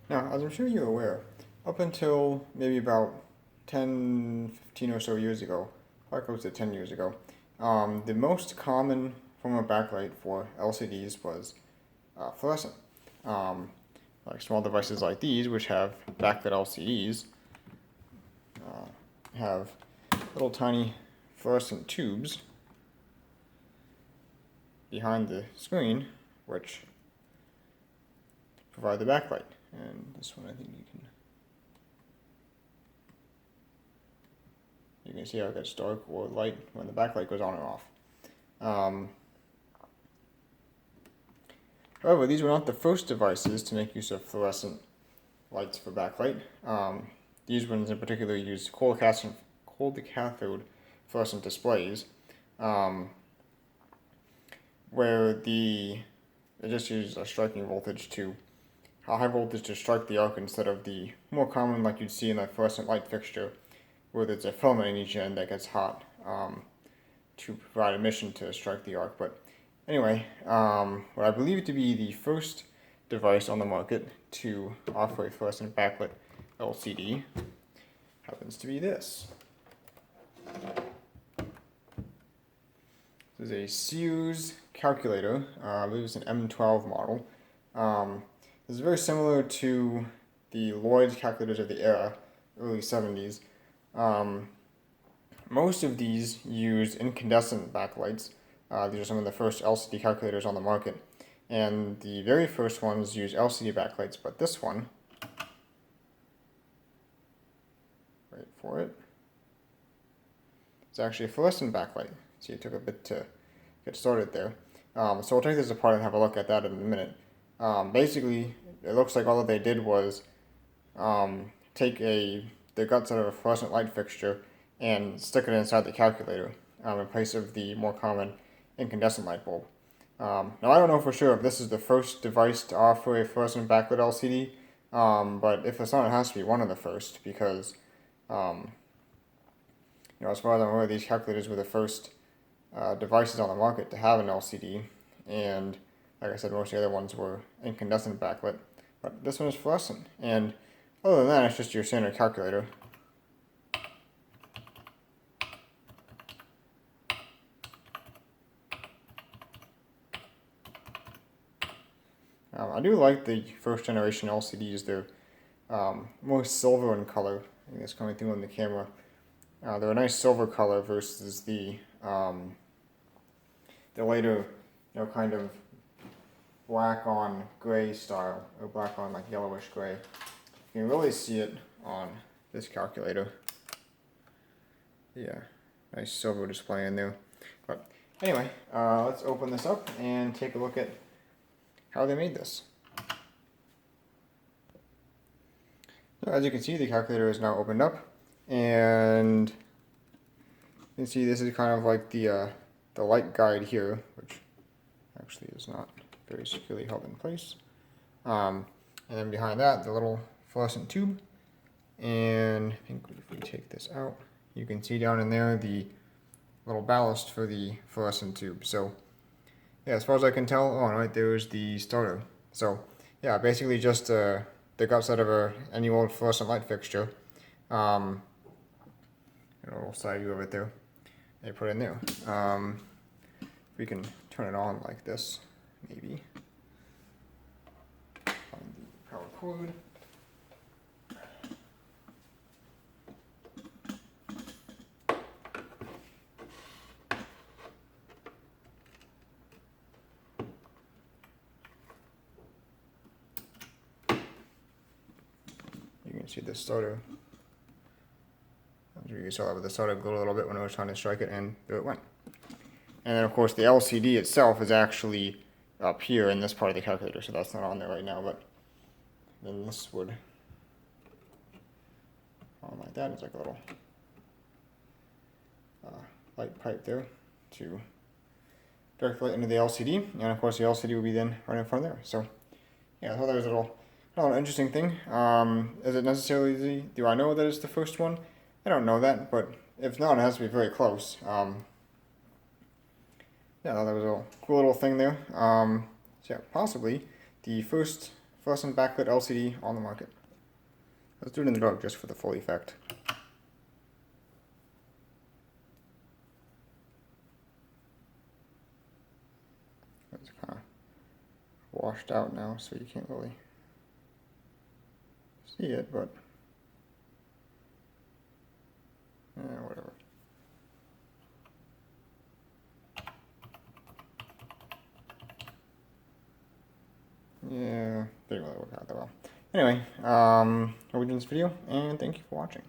Now, as I'm sure you're aware, up until maybe about 10, 15 or so years ago, probably close to 10 years ago, the most common form of backlight for LCDs was fluorescent. Um, like small devices like these, which have backlit LCDs, have little tiny fluorescent tubes behind the screen, which provide the backlight. And this one, I think you can see how it gets dark or light when the backlight goes on and off. However, these were not the first devices to make use of fluorescent lights for backlight. These ones in particular use cold cathode fluorescent displays, where it just uses a striking voltage to a high voltage to strike the arc instead of the more common like you'd see in a fluorescent light fixture, where there's a filament in each end that gets hot to provide emission to strike the arc. But anyway, what I believe to be the first device on the market to offer a fluorescent backlit LCD happens to be this. This is a Sears calculator. I believe it's an M12 model. This is very similar to the Lloyd's calculators of the era, early 70s. Most of these use incandescent backlights. These are some of the first LCD calculators on the market. And the very first ones use LCD backlights, but this one, wait for it, it's actually a fluorescent backlight. See, it took a bit to get started there. So we'll take this apart and have a look at that in a minute. Basically, it looks like all that they did was take the guts out of a fluorescent light fixture and stick it inside the calculator in place of the more common incandescent light bulb. Now, I don't know for sure if this is the first device to offer a fluorescent backlit LCD, but if it's not, it has to be one of the first because, as far as I'm aware, these calculators were the first devices on the market to have an LCD, and like I said, most of the other ones were incandescent backlit, but this one is fluorescent. And other than that, it's just your standard calculator. I do like the first generation LCDs. They're more silver in color. I think that's coming through on the camera. They're a nice silver color versus the later, kind of black on gray style, or black on like yellowish gray. You can really see it on this calculator. Yeah, nice silver display in there. But anyway, let's open this up and take a look at how they made this. So as you can see, the calculator is now opened up, and you can see this is kind of like the light guide here, which actually is not very securely held in place. And then behind that, the little fluorescent tube. And I think if we take this out, you can see down in there the little ballast for the fluorescent tube. So yeah, as far as I can tell, right there's the starter. So yeah, basically just the guts out of any old fluorescent light fixture. And a little side view of it there. They put in there. We can turn it on like this, maybe. Find the power cord. You can see the starter. I'm sure you saw that, but the starter glowed a little bit when I was trying to strike it, and there it went. And then, of course, the LCD itself is actually up here in this part of the calculator, so that's not on there right now, but then this would on like that. It's like a little light pipe there to direct light into the LCD, and of course the LCD will be then right in front of there. So yeah, I thought that was a little interesting thing. Is it necessarily do I know that it's the first one? I don't know that, but if not, it has to be very close. Yeah, I thought that was a cool little thing there. So yeah, possibly the first fluorescent backlit LCD on the market. Let's do it in the dark just for the full effect. It's kind of washed out now, so you can't really see it, but whatever. Yeah, didn't really work out that well. Anyway, hope you enjoyed this video, and thank you for watching.